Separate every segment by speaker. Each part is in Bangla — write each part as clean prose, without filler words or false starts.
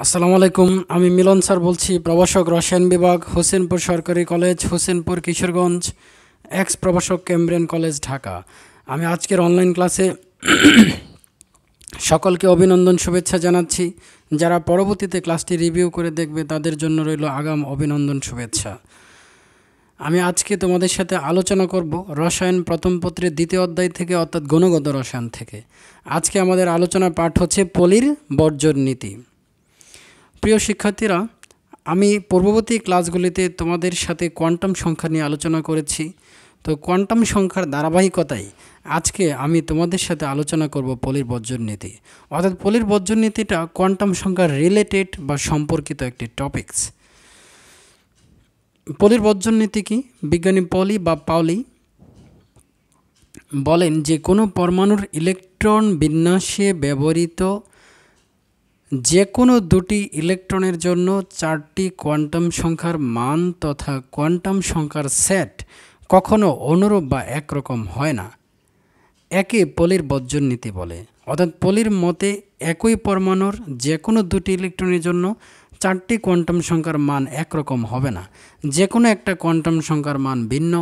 Speaker 1: আসসালামু আলাইকুম। আমি মিলন স্যার বলছি, প্রভাষক রসায়ন বিভাগ, হোসেনপুর সরকারি কলেজ, হোসেনপুর কিশোরগঞ্জ, এক্স প্রভাষক ক্যামব্রিয়ান কলেজ, ঢাকা। আমি আজকের অনলাইন ক্লাসে সকলকে অভিনন্দন শুভেচ্ছা জানাচ্ছি। যারা পরবর্তীতে ক্লাসটি রিভিউ করে দেখবে তাদের জন্য রইল আগাম অভিনন্দন শুভেচ্ছা। আমি আজকে তোমাদের সাথে আলোচনা করব রসায়ন প্রথম পত্রের দ্বিতীয় অধ্যায় থেকে, অর্থাৎ গুণগত রসায়ন থেকে। আজকে আমাদের আলোচনা পাঠ হচ্ছে পলির বর্জন নীতি। প্রিয় শিক্ষার্থীরা, আমি পূর্ববর্তী ক্লাসগুলিতে তোমাদের সাথে কোয়ান্টাম সংখ্যা নিয়ে আলোচনা করেছি। তো কোয়ান্টাম সংখ্যার ধারাবাহিকতায় আজকে আমি তোমাদের সাথে আলোচনা করব পলির বর্জন নীতি। অর্থাৎ পলির বর্জন নীতিটা কোয়ান্টাম সংখ্যার রিলেটেড বা সম্পর্কিত একটি টপিকস। পলির বর্জন নীতি কি? বিজ্ঞানী পলি বা পাউলি বলেন যে কোনো পরমাণুর ইলেকট্রন বিন্যাসে ব্যবহৃত যে কোনো দুটি ইলেকট্রনের জন্য চারটি কোয়ান্টাম সংখ্যার মান তথা কোয়ান্টাম সংখ্যার সেট কখনো অনুরূপ বা একরকম হয় না। একে পলির বর্জন নীতি বলে। অর্থাৎ পলির মতে একই পরমাণুর যে কোনো দুটি ইলেকট্রনের জন্য চারটি কোয়ান্টাম সংখ্যার মান একরকম হবে না। যে কোনো একটা কোয়ান্টাম সংখ্যার মান ভিন্ন,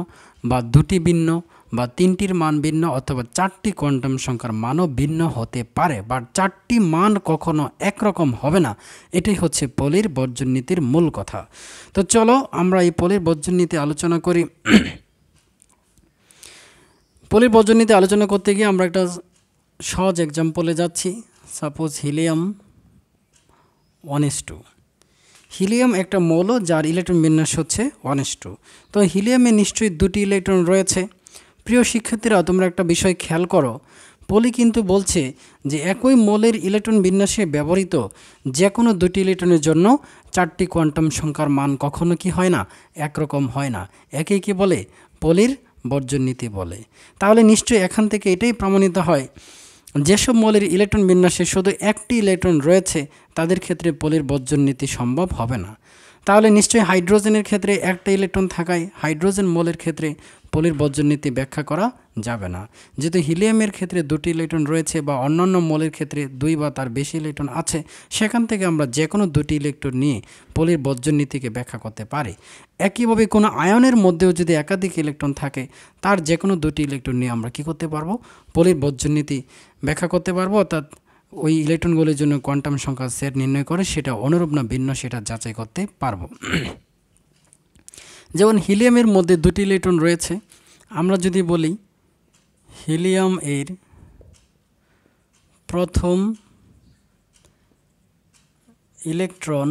Speaker 1: বা দুটি ভিন্ন, বা তিনটির মান ভিন্ন, অথবা চারটি কোয়ান্টাম সংখ্যার মানও ভিন্ন হতে পারে, বা চারটি মান কখনো একরকম হবে না। এটাই হচ্ছে পলির বর্জন নীতির মূল কথা। তো চলো আমরা এই পলির বর্জন নীতি আলোচনা করি। পলির বর্জন নীতি আলোচনা করতে গিয়ে আমরা একটা সহজ এক্সাম্পলে যাচ্ছি। Suppose helium 1s2। হিলিয়াম একটা মৌল যার ইলেকট্রন বিন্যাস হচ্ছে 1s2। তো হিলিয়ামে নিশ্চয়ই দুটি ইলেকট্রন রয়েছে। প্রিয় শিক্ষার্থীরা, তোমরা একটা বিষয় খেয়াল করো, পলি কিন্তু বলছে যে একই মৌলের ইলেকট্রন বিন্যাসে ব্যবহৃত যে কোনো দুটি ইলেকট্রনের জন্য চারটি কোয়ান্টাম সংখ্যার মান কখনো কি হয় না, একরকম হয় না। একেই কি বলে? পলির বর্জন নীতি বলে। তাহলে নিশ্চয়ই এখান থেকে এটাই প্রমাণিত হয়, যেসব মৌলের ইলেকট্রন বিন্যাসে শুধু একটি ইলেকট্রন রয়েছে তাদের ক্ষেত্রে পলির বর্জন নীতি সম্ভব হবে না। তাহলে নিশ্চয়ই হাইড্রোজেনের ক্ষেত্রে একটা ইলেকট্রন থাকায় হাইড্রোজেন মৌলের ক্ষেত্রে পলির বর্জন নীতি ব্যাখ্যা করা যাবে না। যেহেতু হিলিয়ামের ক্ষেত্রে দুটি ইলেকট্রন রয়েছে বা অন্যান্য মৌলের ক্ষেত্রে দুই বা তার বেশি ইলেকট্রন আছে, সেখান থেকে আমরা যে কোনো দুটি ইলেকট্রন নিয়ে পলির বর্জন নীতিকে ব্যাখ্যা করতে পারি। একইভাবে কোনো আয়নের মধ্যেও যদি একাধিক ইলেকট্রন থাকে, তার যে কোনো দুটি ইলেকট্রন নিয়ে আমরা কী করতে পারবো? পলির বর্জন নীতি ব্যাখ্যা করতে পারবো। অর্থাৎ ওই ইলেকট্রনগুলির জন্য কোয়ান্টাম সংখ্যার সেট নির্ণয় করে সেটা অনুরূপ না ভিন্ন সেটা যাচাই করতে পারবো। যেমন হিলিয়ামের মধ্যে দুটি ইলেকট্রন রয়েছে, আমরা যদি বলি হিলিয়াম এর প্রথম ইলেকট্রন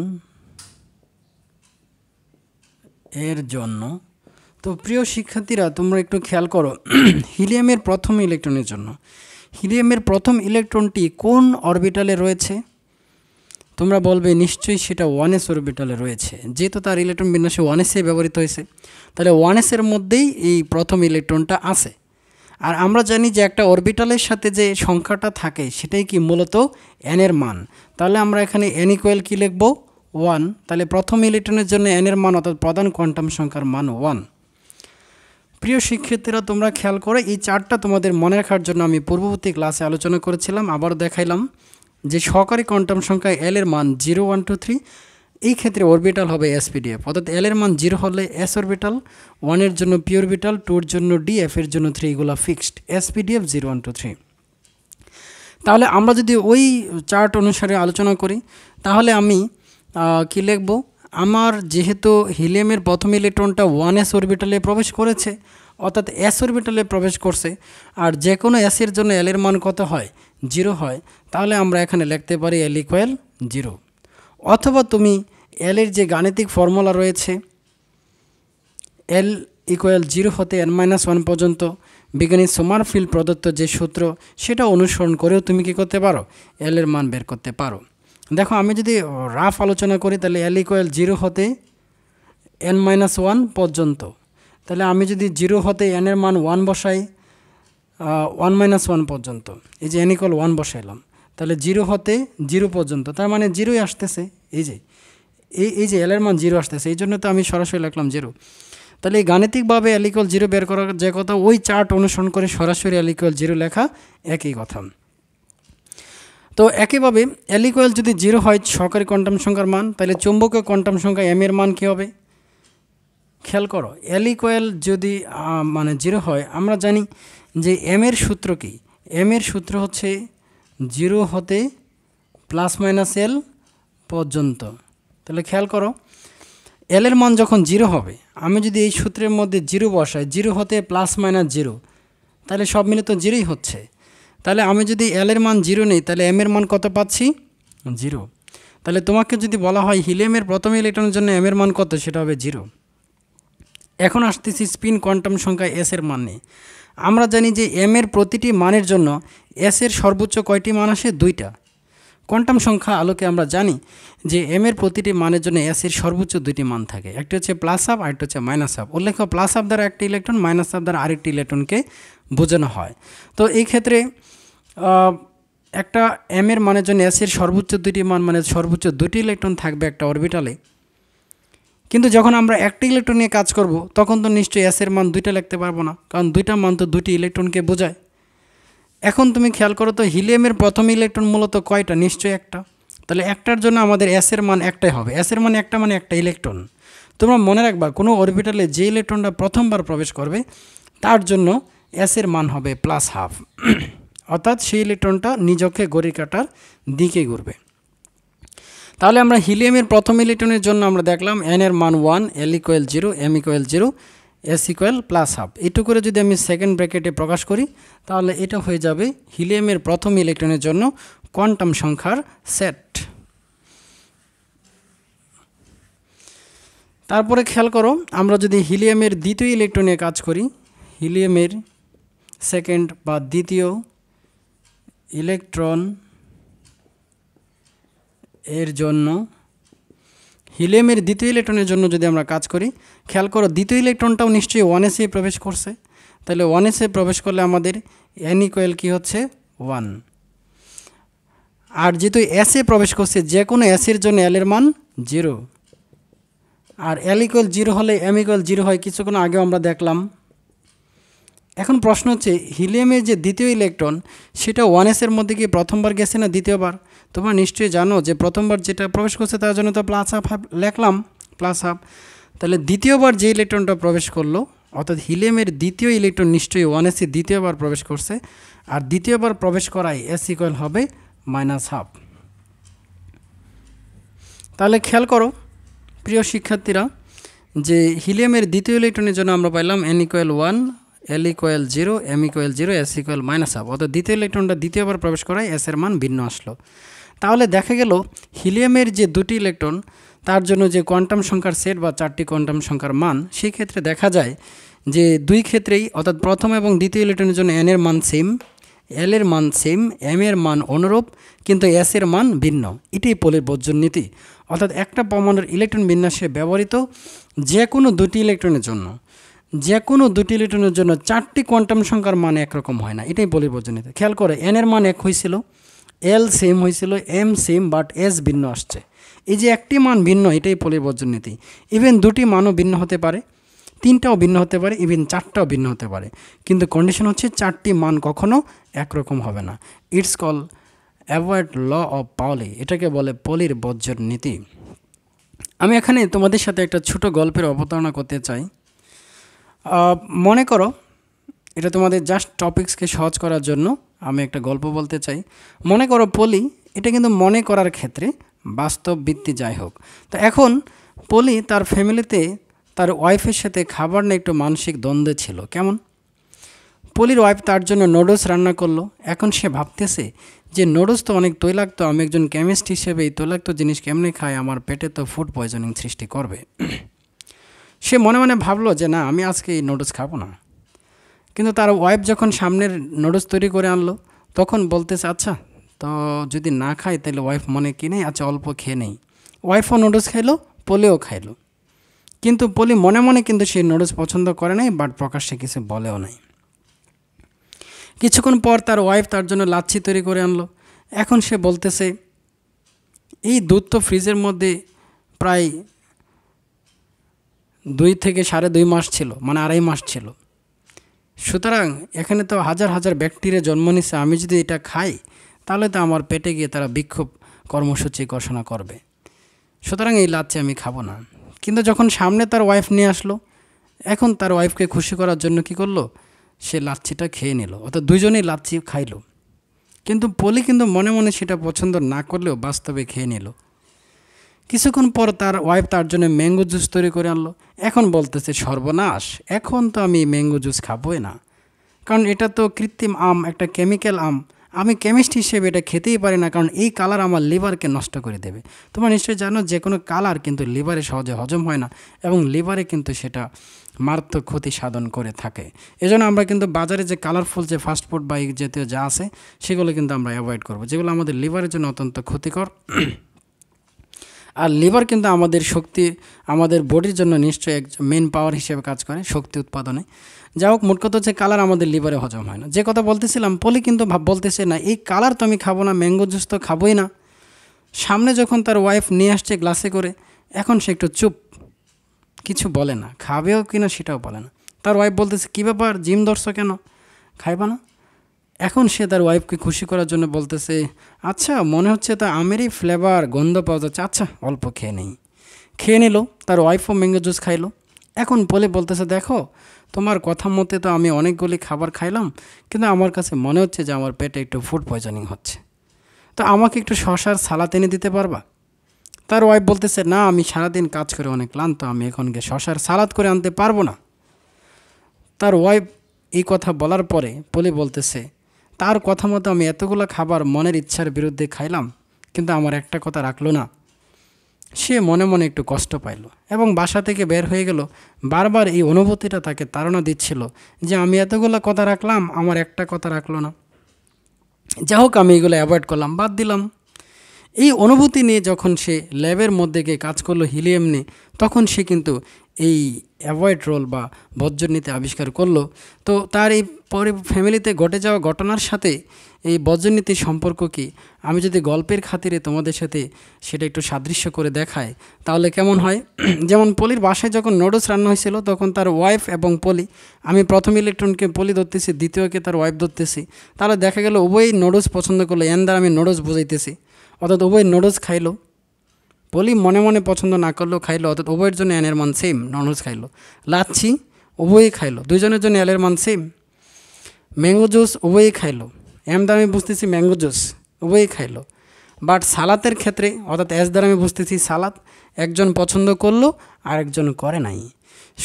Speaker 1: এর জন্য, তো প্রিয় শিক্ষার্থীরা তোমরা একটু খেয়াল করো, হিলিয়ামের প্রথম ইলেকট্রনের জন্য হিলিয়ামের প্রথম ইলেকট্রনটি কোন অরবিটালে রয়েছে? তোমরা বলবে নিশ্চয়ই সেটা 1s অরবিটালে রয়েছে, যেহেতু তার ইলেকট্রন বিন্যাসে 1s ব্যবহৃত হয়েছে, তাহলে 1s এর মধ্যেই এই প্রথম ইলেকট্রনটা আছে। আর আমরা জানি যে একটা অরবিটালের সাথে যে সংখ্যাটা থাকে সেটাই কি মূলত n এর মান। তাহলে আমরা এখানে n ইকুয়াল কি লিখব? 1। তাহলে প্রথম ইলেকট্রনের জন্য n এর মান অর্থাৎ প্রধান কোয়ান্টাম সংখ্যার মান 1। প্রিয় শিক্ষার্থীরা, তোমরা খেয়াল করে এই চারটা তোমাদের মনে রাখার জন্য আমি পূর্ববর্তী ক্লাসে আলোচনা করেছিলাম, আবারও দেখাইলাম যে সহকারী কোয়ান্টাম সংখ্যা l এর মান 0 1 2 3, এই ক্ষেত্রে অরবিটাল হবে spdf। অর্থাৎ l এর মান 0 হলে s অরবিটাল, 1 এর জন্য p অরবিটাল, 2 এর জন্য d, f এর জন্য 3, এগুলো ফিক্সড spdf 0 1 2 3। তাহলে আমরা যদি ওই চার্ট অনুসারে আলোচনা করি তাহলে আমি কি লিখব? আমার যেহেতু হিলিয়ামের প্রথম ইলেকট্রনটা 1s অরবিটালে প্রবেশ করেছে, অর্থাৎ s অরবিটালে প্রবেশ করছে, আর যে কোনো s এর জন্য l এর মান কত হয়? 0 হয়। তাহলে আমরা এখানে লিখতে পারি l ইকুয়াল 0। অথবা তুমি l এর যে গাণিতিক ফর্মুলা রয়েছে, l ইকুয়াল 0 হতে n-1 পর্যন্ত বিজ্ঞানী সোমারফিল্ড প্রদত্ত যে সূত্র সেটা অনুসরণ করেও তুমি কী করতে পারো? l এর মান বের করতে পারো। দেখো, আমি যদি রাফ আলোচনা করি তাহলে l ইকুয়াল 0 হতে n-1 পর্যন্ত, তাহলে আমি যদি 0 হতে n এর মান 1 বসাই, 1-1 পর্যন্ত, এই যে n ইকুয়াল 1 বসাইলাম, তাহলে 0 হতে 0 পর্যন্ত, তার মানে 0ই আসতেছে। এই যে l এর মান 0 আসতেছে, এই জন্য তো আমি সরাসরি লিখলাম 0। তাহলে এই গাণিতিকভাবে l ইকুয়াল 0 বের করার যে কথা, ওই চার্ট অনুসরণ করে সরাসরি l ইকুয়াল 0 লেখা একই কথা। তো একইভাবে এল ইকুয়াল যদি 0 হয় সহকারী কোয়ান্টাম সংখ্যার মান, তাহলে চৌম্বকীয় কোয়ান্টাম সংখ্যা এম এর মান কী হবে? খেয়াল করো, এল ইকুয়াল যদি 0 হয়, আমরা জানি যে এম এর সূত্র কি? এম এর সূত্র হচ্ছে 0 হতে +- এল পর্যন্ত। তাহলে খেয়াল করো, এল এর মান যখন 0 হবে, আমি যদি এই সূত্রের মধ্যে 0 বসাই, 0 হতে +-0, তাহলে সব মিলে তো 0ই হচ্ছে। তাহলে আমি যদি এল এর মান 0 নেই, তাহলে এম এর মান কত পাচ্ছি? 0। তাহলে তোমাকে যদি বলা হয় হিলিয়ামের প্রথম ইলেকট্রনের জন্য এম এর মান কত, সেটা হবে 0। এখন আসতেছি স্পিন কোয়ান্টাম সংখ্যা এস এর মান নিয়ে। আমরা জানি যে এম এর প্রতিটি মানের জন্য এস এর সর্বোচ্চ কয়টি মান আসে? 2টা। কোয়ান্টাম সংখ্যা আলোকে আমরা জানি যে এম এর প্রতিটি মানের জন্য এস এর সর্বোচ্চ 2টি মান থাকে, একটি হচ্ছে +হাফ আর একটা হচ্ছে -হাফ। উল্লেখ্য, +হাফ দ্বারা একটি ইলেকট্রন, -হাফ দ্বারা আরেকটি ইলেকট্রনকে বোঝানো হয়। তো এই ক্ষেত্রে একটা এম এর মানের জন্য এস এর সর্বোচ্চ 2টি মান, মানে সর্বোচ্চ 2টি ইলেকট্রন থাকবে একটা অরবিটালে। কিন্তু যখন আমরা একটা ইলেকট্রন নিয়ে কাজ করব, তখন তো নিশ্চয়ই এস এর মান 2টা লিখতে পারবো না, কারণ 2টা মান তো 2টি ইলেকট্রনকে বোঝায়। এখন তুমি খেয়াল করো তো, হিলিয়ামের প্রথম ইলেকট্রন মূলত কয়টা? নিশ্চয়ই একটা। তাহলে একটার জন্য আমাদের এস এর মান একটাই হবে। এস এর মান একটা, মানে একটা ইলেকট্রন। তোমরা মনে রাখবা, কোনো অরবিটালে যে ইলেকট্রনটা প্রথমবার প্রবেশ করবে, তার জন্য এস এর মান হবে +হাফ, অর্থাৎ সেই ইলেকট্রনটা নিজকে ঘড়ির কাঁটার দিকে ঘুরবে। তাহলে আমরা হিলিয়ামের প্রথম ইলেকট্রনের জন্য আমরা দেখলাম এন এর মান 1, L equal 0, M equal 0, S equal +half. এটু করে যদি আমি সেকেন্ড ব্র্যাকেটে প্রকাশ করি, তাহলে এটা হয়ে যাবে হিলিয়ামের প্রথম ইলেকট্রনের জন্য কোয়ান্টাম সংখ্যার সেট। তারপরে খেয়াল করো, আমরা যদি হিলিয়ামের দ্বিতীয় ইলেকট্রন নিয়ে কাজ করি, হিলিয়ামের সেকেন্ড বা দ্বিতীয় ইলেকট্রন এর জন্য, হিলিয়ামের দ্বিতীয় ইলেকট্রনের জন্য যদি আমরা কাজ করি, খেয়াল করো দ্বিতীয় ইলেকট্রনটাও নিশ্চয়ই 1s এ প্রবেশ করছে। তাহলে 1s এ প্রবেশ করলে আমাদের এন ইকুয়াল কি হচ্ছে? 1। আর যেহেতু এস এ প্রবেশ করছে, যে কোনো এস এর জন্য এল এর মান 0। আর এল ইকুয়াল 0 হলে এম ইকুয়াল 0 হয়, কিছুক্ষণ আগেও আমরা দেখলাম। এখন প্রশ্ন হচ্ছে, হিলিয়ামের যে দ্বিতীয় ইলেকট্রন, সেটা 1s এর মধ্যে কি প্রথমবার গেছে না দ্বিতীয়বার? তোমরা নিশ্চয়ই জানো যে প্রথমবার যেটা প্রবেশ করছে তার জন্য তো +হাফ লিখলাম, +হাফ। তাহলে দ্বিতীয়বার যে ইলেকট্রনটা প্রবেশ করলো, অর্থাৎ হিলিয়ামের দ্বিতীয় ইলেকট্রন নিশ্চয়ই 1s এ দ্বিতীয়বার প্রবেশ করছে, আর দ্বিতীয়বার প্রবেশ করায় এস ইকুয়াল হবে -হাফ। তাহলে খেয়াল করো প্রিয় শিক্ষার্থীরা, যে হিলিয়ামের দ্বিতীয় ইলেকট্রনের জন্য আমরা পাইলাম N equal 1, L equal 0, M equal 0, S equal -half. অর্থাৎ দ্বিতীয় ইলেকট্রনটা দ্বিতীয়বার প্রবেশ করায় এস এর মান ভিন্ন আসলো। তাহলে দেখা গেল হিলিয়ামের যে 2টি ইলেকট্রন, তার জন্য যে কোয়ান্টাম সংখ্যার সেট বা 4টি কোয়ান্টাম সংখ্যার মান, সেই ক্ষেত্রে দেখা যায় যে দুই ক্ষেত্রেই, অর্থাৎ প্রথম এবং দ্বিতীয় ইলেকট্রনের জন্য এন এর মান সেম, এল এর মান সেম, এম এর মান অনুরূপ, কিন্তু এস এর মান ভিন্ন। এটাই পোলের বর্জন নীতি। অর্থাৎ একটা পরমাণুর ইলেকট্রন বিন্যাসে ব্যবহৃত যে কোনো 2টি ইলেকট্রনের জন্য, যে কোনো 2টি ইলেকট্রনের জন্য 4টি কোয়ান্টাম সংখ্যার মান একরকম হয় না। এটাই পোলের বর্জন নীতি। খেয়াল করে, এন এর মান 1 হয়েছিল, এল সেম হয়েছিল, এম সেম, বাট এস ভিন্ন আসছে। এই যে একটি মান ভিন্ন, এটাই পোলের বর্জন নীতি। ইভেন 2টি মানও ভিন্ন হতে পারে, 3টাও ভিন্ন হতে পারে, ইভেন 4টাও ভিন্ন হতে পারে, কিন্তু কন্ডিশন হচ্ছে 4টি মান কখনো একরকম হবে না। It's call avoid law of Pauli, এটাকে বলে পলির বর্জন নীতি। আমি এখানে তোমাদের সাথে একটা ছোট গল্পের অবতারণা করতে চাই। মনে করো, এটা তোমাদের জাস্ট টপিক্সকে সহজ করার জন্য আমি একটা গল্প বলতে চাই। মনে করো পলি, এটা কিন্তু মনে করার ক্ষেত্রে বাস্তব ভিত্তি যাই হোক। তো এখন পলি তার ফ্যামিলিতে তার ওয়াইফের সাথে খাবার নিয়ে একটু মানসিক দ্বন্দ্বে ছিল। কেমন? পলির ওয়াইফ তার জন্য নুডলস রান্না করলো। এখন সে ভাবতেছে যে নুডলস তো অনেক তৈলাক্ত, আমি একজন কেমিস্ট হিসেবে এই তৈলাক্ত জিনিস কেমনে খাই, আমার পেটে তো ফুড পয়জনিং সৃষ্টি করবে। সে মনে মনে ভাবলো যে না, আমি আজকে এই নুডলস খাবো না। কিন্তু তার ওয়াইফ যখন সামনের নুডলস তৈরি করে আনলো, তখন বলতেছে আচ্ছা, তো যদি না খাই তাহলে ওয়াইফ মনে কি নেই, আচ্ছা অল্প খেয়ে নেই। ওয়াইফও নুডলস খাইলো, পলিও খাইলো। কিন্তু পলি মনে মনে কিন্তু সেই নুডলস পছন্দ করে নাই, বাট প্রকাশ্যে কিছু বলেও নাই। কিছুক্ষণ পর তার ওয়াইফ তার জন্য লাচ্ছি তৈরি করে আনলো। এখন সে বলতেছে, এই দুধ তো ফ্রিজের মধ্যে প্রায় 2 থেকে 2.5 মাস ছিল, মানে 2.5 মাস ছিল। সুতরাং এখানে তো হাজার হাজার ব্যাকটেরিয়া জন্ম নিচ্ছে, আমি যদি এটা খাই তাহলে তো আমার পেটে গিয়ে তারা বিক্ষোভ কর্মসূচি ঘোষণা করবে। সুতরাং এই লাচ্ছি আমি খাবো না। কিন্তু যখন সামনে তার ওয়াইফ নিয়ে আসলো, এখন তার ওয়াইফকে খুশি করার জন্য কি করলো, সে লাচ্ছিটা খেয়ে নিল, অর্থাৎ দুজনেই লাচ্ছি খাইলো। কিন্তু পলি কিন্তু মনে মনে সেটা পছন্দ না করলেও বাস্তবে খেয়ে নিল। কিছুক্ষণ পর তার ওয়াইফ তার জন্য ম্যাঙ্গো জুস তৈরি করে আনলো। এখন বলতেছে সর্বনাশ, এখন তো আমি ম্যাঙ্গো জুস খাবোই না, কারণ এটা তো কৃত্রিম আম, একটা কেমিক্যাল আম, আমি কেমিস্ট হিসেবে এটা খেতেই পারি না, কারণ এই কালার আমার লিভারকে নষ্ট করে দেবে। তোমরা নিশ্চয়ই জানো যে কোনো কালার কিন্তু লিভারে সহজে হজম হয় না এবং লিভারে কিন্তু সেটা মারাত্মক ক্ষতি সাধন করে থাকে। এজন্য আমরা কিন্তু বাজারে যে কালারফুল যে ফাস্টফুড বা এই জাতীয় যা আছে সেগুলো কিন্তু আমরা অ্যাভয়েড করব, যেগুলো আমাদের লিভারের জন্য অত্যন্ত ক্ষতিকর। আর লিভার কিন্তু আমাদের শক্তি, আমাদের বডির জন্য নিশ্চয়ই এক মেন পাওয়ার হিসেবে কাজ করে শক্তি উৎপাদনে। যা হোক, মোট কথা হচ্ছে কালার আমাদের লিভারে হজম হয় না। যে কথা বলতেছিলাম, পলি কিন্তু বলতেছে না এই কালার তো আমি খাবো না, ম্যাঙ্গো জুস তো খাবোই না। সামনে যখন তার ওয়াইফ নিয়ে আসছে গ্লাসে করে, এখন সে একটু চুপ, কিছু বলে না, খাবেও কিনা সেটাও বলে না। তার ওয়াইফ বলতেছে কী ব্যাপার, জিম ধরছো কেন, খাইবা না? এখন সে তার ওয়াইফকে খুশি করার জন্য বলতেছে, আচ্ছা মনে হচ্ছে তা আমেরই ফ্লেভার গন্ধ পাওয়া যাচ্ছে, আচ্ছা অল্প খেয়ে নেই। খেয়ে নিল, তার ওয়াইফও ম্যাঙ্গো জুস খাইলো। এখন পলি বলতেছে, দেখো তোমার কথা মতে তো আমি অনেকগুলি খাবার খাইলাম, কিন্তু আমার কাছে মনে হচ্ছে যে আমার পেটে একটু ফুড পয়জনিং হচ্ছে, তো আমাকে একটু শশার সালাদ এনে দিতে পারবা? তার ওয়াইফ বলতেছে, না আমি সারাদিন কাজ করে অনেক ক্লান্ত, আমি এখন গিয়ে শশার সালাদ করে আনতে পারবো না। তার ওয়াইফ এই কথা বলার পরে পলি বলতেছে, তার কথা মতো আমি এতগুলো খাবার মনের ইচ্ছার বিরুদ্ধে খাইলাম, কিন্তু আমার একটা কথা রাখলো না। সে মনে মনে একটু কষ্ট পাইল এবং বাসা থেকে বের হয়ে গেল। বারবার এই অনুভূতিটা তাকে তাড়না দিচ্ছিল যে আমি এতগুলো কথা রাখলাম, আমার একটা কথা রাখলো না। যা হোক, আমি এগুলো অ্যাভয়েড করলাম, বাদ দিলাম। এই অনুভূতি নিয়ে যখন সে ল্যাবের মধ্যে গিয়ে কাজ করলো হিলিয়াম নিয়ে, তখন সে কিন্তু এই অ্যাভয়েড রোল বা বজ্রনীতি আবিষ্কার করলো। তো তার এই পরে ফ্যামিলিতে ঘটে যাওয়া ঘটনার সাথে এই বজ্রনীতির সম্পর্ক কি, আমি যদি গল্পের খাতিরে তোমাদের সাথে সেটা একটু সাদৃশ্য করে দেখাই তাহলে কেমন হয়? যেমন পলির বাসায় যখন নুডলস রান্না হয়েছিল, তখন তার ওয়াইফ এবং পলি, আমি প্রথম ইলেকট্রনকে পলি ধরতেছি, দ্বিতীয়কে তার ওয়াইফ ধরতেছি, তাহলে দেখা গেল উভয়ই নুডলস পছন্দ করলো। এন দ্বারা আমি নুডলস বুঝাইতেছি, অর্থাৎ উভয় নুডলস খাইলো। পলি মনে মনে পছন্দ না করলেও খাইলো, অর্থাৎ উভয়ের জন্য এনের মান সেম, নুডলস খাইলো। লাচ্ছি উভয়ই খাইলো, দুজনের জন্য এলের মান সেম। ম্যাঙ্গো জুস উভয়ই খাইলো, এম দ্বারা আমি বুঝতেছি ম্যাঙ্গো জুস, উভয়ই খাইলো। বাট সালাতের ক্ষেত্রে, অর্থাৎ এস দ্বারা আমি বুঝতেছি সালাদ, একজন পছন্দ করলো আর একজন করে নাই।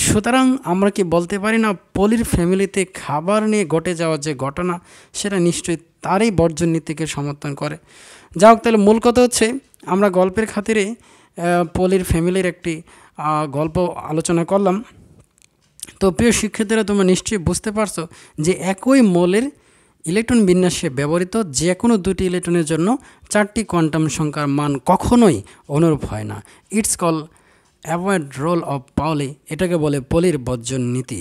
Speaker 1: সুতরাং আমরা কি বলতে পারি না, পলির ফ্যামিলিতে খাবার নিয়ে ঘটে যাওয়া যে ঘটনা, সেটা নিশ্চয়ই তারই বর্জন নীতিকে সমর্থন করে। যা হোক, তাহলে মূল কথা হচ্ছে আমরা গল্পের খাতিরে পলির ফ্যামিলির একটি গল্প আলোচনা করলাম। তো প্রিয় শিক্ষার্থীরা, তোমরা নিশ্চয়ই বুঝতে পারছো যে একই মৌলের ইলেকট্রন বিন্যাসে ব্যবহৃত যে কোনো দুটি ইলেকট্রনের জন্য চারটি কোয়ান্টাম সংখ্যার মান কখনোই অনুরূপ হয় না। It's call avoid role of Pauli, এটাকে বলে পলির বর্জন নীতি।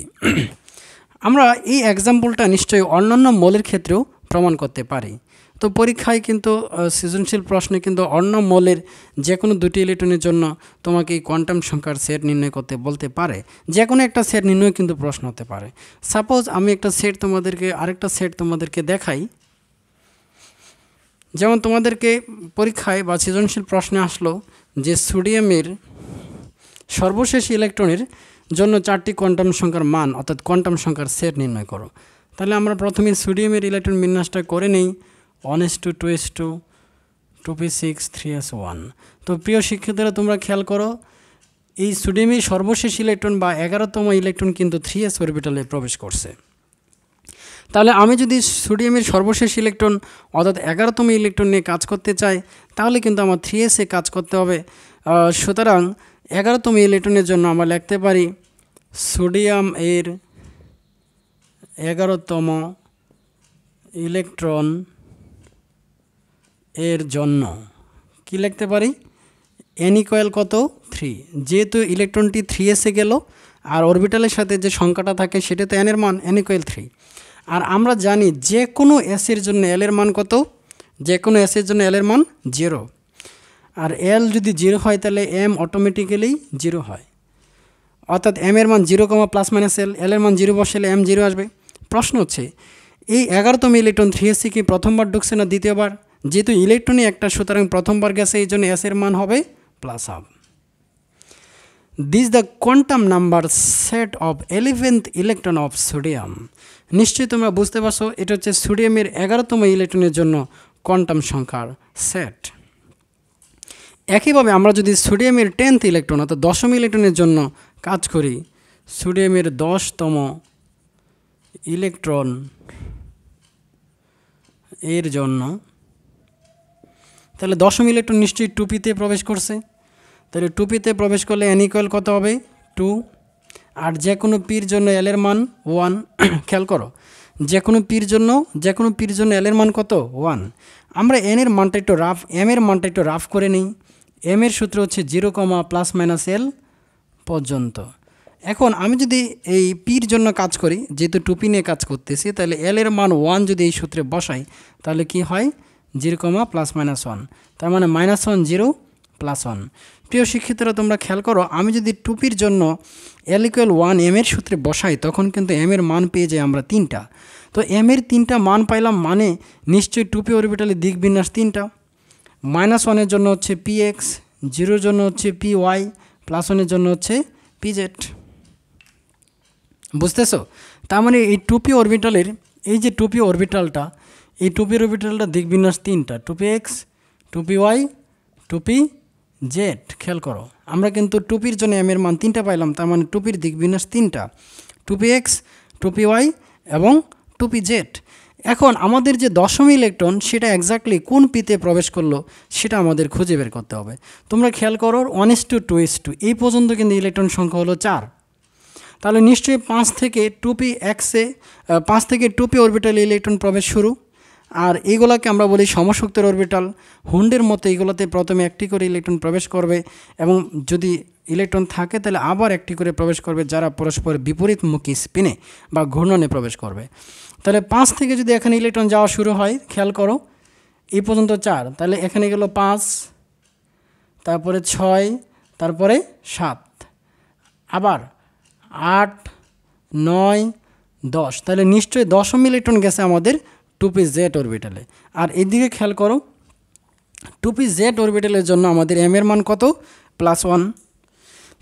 Speaker 1: আমরা এই এক্সাম্পলটা নিশ্চয়ই অন্যান্য মৌলের ক্ষেত্রেও প্রমাণ করতে পারি। তো পরীক্ষায় কিন্তু সৃজনশীল প্রশ্নে কিন্তু অন্য মৌলের যে কোনো দুটি ইলেকট্রনের জন্য তোমাকে এই কোয়ান্টাম সংখ্যার সেট নির্ণয় করতে বলতে পারে। যে কোনো একটা সেট নির্ণয় কিন্তু প্রশ্ন হতে পারে। সাপোজ আমি একটা সেট আরেকটা সেট তোমাদেরকে দেখাই। যেমন তোমাদেরকে পরীক্ষায় বা সৃজনশীল প্রশ্নে আসলো যে সোডিয়ামের সর্বশেষ ইলেকট্রনের জন্য চারটি কোয়ান্টাম সংখ্যার মান, অর্থাৎ কোয়ান্টাম সংখ্যার সেট নির্ণয় করো। তাহলে আমরা প্রথমে সোডিয়ামের ইলেকট্রন বিন্যাসটা করে নেই, 1s2 2s2 2p6 3s1। তো প্রিয় শিক্ষার্থীরা, তোমরা খেয়াল করো, এই সোডিয়ামের সর্বশেষ ইলেকট্রন বা 11তম ইলেকট্রন কিন্তু 3s অরবিটালে প্রবেশ করছে। তাহলে আমি যদি সোডিয়ামের সর্বশেষ ইলেকট্রন অর্থাৎ 11তম ইলেকট্রন নিয়ে কাজ করতে চাই, তাহলে কিন্তু আমার 3s-এ কাজ করতে হবে। সুতরাং 11তম ইলেকট্রনের জন্য আমরা লিখতে পারি সোডিয়াম এর 11তম ইলেকট্রন এর জন্য কি লিখতে পারি, n ইকুয়াল কত 3। যেহেতু ইলেকট্রনটি 3s-এ গেল আর অরবিটালের সাথে যে সংখ্যাটা থাকে সেটা তো n এর মান, n ইকুয়াল 3। আর আমরা জানি যে কোনো s-এর জন্য l এর মান কত, যে কোনো s-এর জন্য l এর মান 0। আর l যদি 0 হয় তাহলে m অটোমেটিক্যালি 0 হয়, অর্থাৎ m এর মান 0, প্লাস মাইনাস l এর মান 0 বসালে m 0 আসবে। প্রশ্ন হচ্ছে এই 11তম ইলেকট্রন 3s কি প্রথমবার ঢুকছে না দ্বিতীয়বার? যেহেতু ইলেকট্রনই একটা, সুতরাং প্রথমবার গেছে, এই জন্য এস এর মান হবে plus half. This the quantum number set of 11th electron of sodium. নিশ্চয়ই তোমরা বুঝতে পারছো এটা হচ্ছে সোডিয়ামের 11তম ইলেকট্রনের জন্য কোয়ান্টাম সংখ্যার সেট। একইভাবে আমরা যদি সোডিয়ামের 10th ইলেকট্রন অর্থাৎ 10ম ইলেকট্রনের জন্য কাজ করি, সোডিয়ামের 10তম ইলেকট্রন এর জন্য, তাহলে 10ম ইলেকট্রন নিশ্চয়ই 2p-তে প্রবেশ করছে। তাহলে 2p-তে প্রবেশ করলে n = কত হবে 2, আর যে কোনো পির জন্য l এর মান 1। খেয়াল করো, যে কোনো পির জন্য l এর মান কত 1। আমরা n এর মানটা একটু রাফ, m এর মানটা একটু রাফ করে নিই। m এর সূত্র হচ্ছে 0, ± l পর্যন্ত। এখন আমি যদি এই পির জন্য কাজ করি, যেহেতু 2p নিয়ে কাজ করতেছি, তাহলে l এর মান 1 যদি এই সূত্রে বসাই, তাহলে কি হয় 0, ± 1, তার মানে -1 0 +1। প্রিয় শিক্ষার্থীরা তোমরা খেয়াল করো, আমি যদি 2pর জন্য l = 1 m এর সূত্রে বসাই, তখন কিন্তু m এর মান পেয়ে যাই আমরা 3টা। তো m এর 3টা মান পাইলাম, মানে নিশ্চয়ই 2p অরবিটালের দিক বিন্যাস 3টা। -1 এর জন্য হচ্ছে px, 0 এর জন্য হচ্ছে py, +1 এর জন্য হচ্ছে pz। বুঝতেছো? তার মানে এই 2p অরবিটালের এই যে 2p অরবিটালটা, এই 2p অরবিটালটা দিক বিন্যাস 3টা, 2px, 2py, 2pz। খেয়াল করো, আমরা কিন্তু 2pর জন্য m এর মান 3টা পাইলাম, তার মানে 2pর দিক বিন্যাস 3টা, 2px, 2py এবং 2pz। এখন আমাদের যে 10ম ইলেকট্রন সেটা এক্স্যাক্টলি কোন পিতে প্রবেশ করলো সেটা আমাদের খুঁজে বের করতে হবে। তোমরা খেয়াল করো 1:2:2 এই পর্যন্ত কিন্তু ইলেকট্রন সংখ্যা হলো 4। তাহলে নিশ্চয়ই 5 থেকে 2p অরবিটালে ইলেকট্রন প্রবেশ শুরু। আর এইগুলাকে আমরা বলি সমশক্তির অরবিটাল। হুন্ডের মতো এইগুলোতে প্রথমে একটি করে ইলেকট্রন প্রবেশ করবে, এবং যদি ইলেকট্রন থাকে তাহলে আবার একটি করে প্রবেশ করবে, যারা পরস্পর বিপরীতমুখী স্পিনে বা ঘূর্ণনে প্রবেশ করবে। তাহলে 5 থেকে যদি এখানে ইলেকট্রন যাওয়া শুরু হয়, খেয়াল করো এই পর্যন্ত 4, তাহলে এখানে গেল 5, তারপরে 6, তারপরে 7, আবার 8, 9, 10। তাহলে নিশ্চয়ই 10ম ইলেকট্রন গেছে আমাদের 2pz অরবিটালে। আর এদিকে খেয়াল করো 2pz অরবিটালের জন্য আমাদের m এর মান কত +1।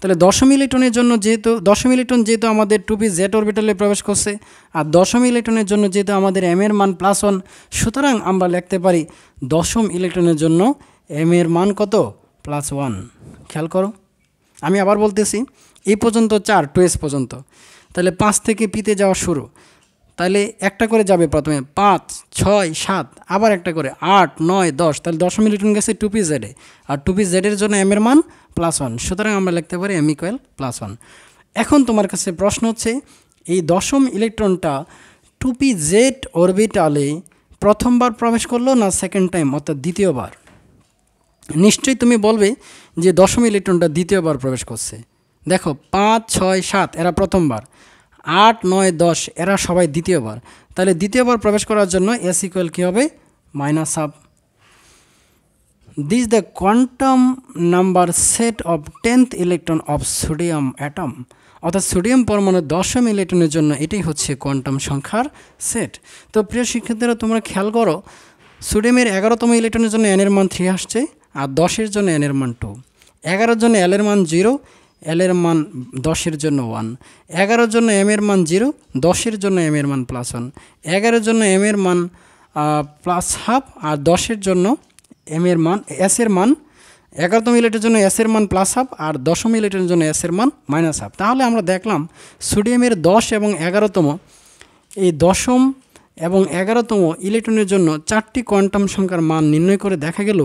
Speaker 1: তাহলে 10ম ইলেকট্রনের জন্য যেহেতু 10ম ইলেকট্রন যেহেতু আমাদের 2pz অরবিটালে প্রবেশ করছে, আর 10ম ইলেকট্রনের জন্য যেহেতু আমাদের m এর মান +1, সুতরাং আমরা লিখতে পারি 10ম ইলেকট্রনের জন্য m এর মান কত +1। খেয়াল করো, আমি আবার বলতেছি, এই পর্যন্ত 4, 2s পর্যন্ত। তাহলে 5 থেকে পিতে যাওয়া শুরু, তাহলে একটা করে যাবে প্রথমে 5, 6, 7, আবার একটা করে 8, 9, 10। তাহলে 10ম ইলেকট্রন গেছে 2pz-এ, আর 2pz-এর জন্য m এর মান +1, সুতরাং আমরা লিখতে পারি m = +1। এখন তোমার কাছে প্রশ্ন হচ্ছে, এই 10ম ইলেকট্রনটা 2pz অরবিটালে প্রথমবার প্রবেশ করলো না সেকেন্ড টাইম অর্থাৎ দ্বিতীয়বার? নিশ্চয়ই তুমি বলবে যে 10ম ইলেকট্রনটা দ্বিতীয়বার প্রবেশ করছে। দেখো 5, 6, 7 এরা প্রথমবার, 8, 9, 10 এরা সবাই দ্বিতীয়বার। তাহলে দ্বিতীয়বার প্রবেশ করার জন্য s = কী হবে -1/2। This the quantum number set of 10th electron of sodium atom, অর্থাৎ সোডিয়াম পরমাণুর 10ম ইলেকট্রনের জন্য এটাই হচ্ছে কোয়ান্টাম সংখ্যার সেট। তো প্রিয় শিক্ষার্থীরা তোমরা খেয়াল করো, সোডিয়ামের 11তম ইলেকট্রনের জন্য n এর মান 3 আসছে, আর 10-এর জন্য n এর মান 2, 11-এর জন্য l এর মান 0, l এর মান 10-এর জন্য 1, 11-এর জন্য m এর মান 0, 10-এর জন্য m এর মান +1, 11-এর জন্য m এর মান +1/2, আর 10-এর জন্য m এর মান s এর মান 11তম ইলেকট্রনের জন্য s এর মান +1/2, আর 10ম ইলেকট্রনের জন্য s এর মান -1/2। তাহলে আমরা দেখলাম সোডিয়ামের 10 এবং 11তম, এই 10ম এবং 11তম ইলেকট্রনের জন্য 4টি কোয়ান্টাম সংখ্যার মান নির্ণয় করে দেখা গেল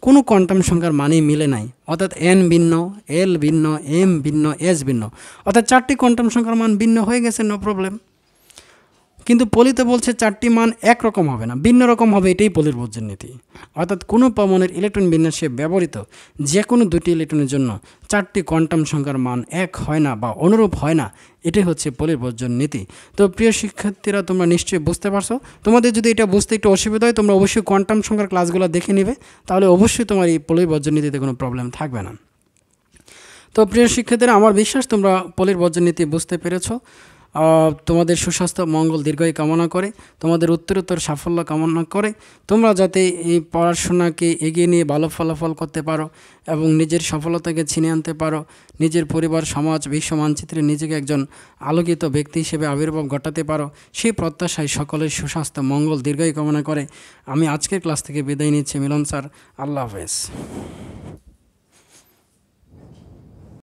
Speaker 1: কোনো কোয়ান্টাম সংখ্যার মানই মিলে নাই, অর্থাৎ n ভিন্ন, l ভিন্ন, m ভিন্ন, s ভিন্ন, অর্থাৎ 4টি কোয়ান্টাম সংখ্যার মান ভিন্ন হয়ে গেছে, নো প্রবলেম। কিন্তু পলিতে বলছে 4টি মান একরকম হবে না, ভিন্ন রকম হবে, এটাই পলির বর্জন নীতি। অর্থাৎ কোনো পরমাণুর ইলেকট্রন বিন্যাসে ব্যবহৃত যে কোনো দুটি ইলেকট্রনের জন্য 4টি কোয়ান্টাম সংখ্যার মান এক হয় না বা অনুরূপ হয় না, এটাই হচ্ছে পলির বর্জন নীতি। তো প্রিয় শিক্ষার্থীরা তোমরা নিশ্চয়ই বুঝতে পারছো। তোমাদের যদি এটা বুঝতে একটু অসুবিধা হয়, তোমরা অবশ্যই কোয়ান্টাম সংখ্যার ক্লাসগুলো দেখে নিবে, তাহলে অবশ্যই তোমার এই পলির বর্জন নীতিতে কোনো প্রবলেম থাকবে না। তো প্রিয় শিক্ষার্থীরা আমার বিশ্বাস তোমরা পলির বর্জন নীতি বুঝতে পেরেছো। তোমাদের সুস্বাস্থ্য মঙ্গল দীর্ঘায়ু কামনা করে, তোমাদের উত্তরোত্তর সাফল্য কামনা করে, তোমরা যাতে এই পড়াশোনাকে এগিয়ে নিয়ে ভালো ফলাফল করতে পারো এবং নিজের সফলতাকে ছিনিয়ে আনতে পারো, নিজের পরিবার, সমাজ, বিশ্ব মানচিত্রে নিজেকে একজন আলোকিত ব্যক্তি হিসেবে আবির্ভাব ঘটাতে পারো, সেই প্রত্যাশায় সকলের সুস্বাস্থ্য মঙ্গল দীর্ঘায়ু কামনা করে আমি আজকের ক্লাস থেকে বিদায় নিচ্ছি। মিলন স্যার, আল্লাহ হাফেজ।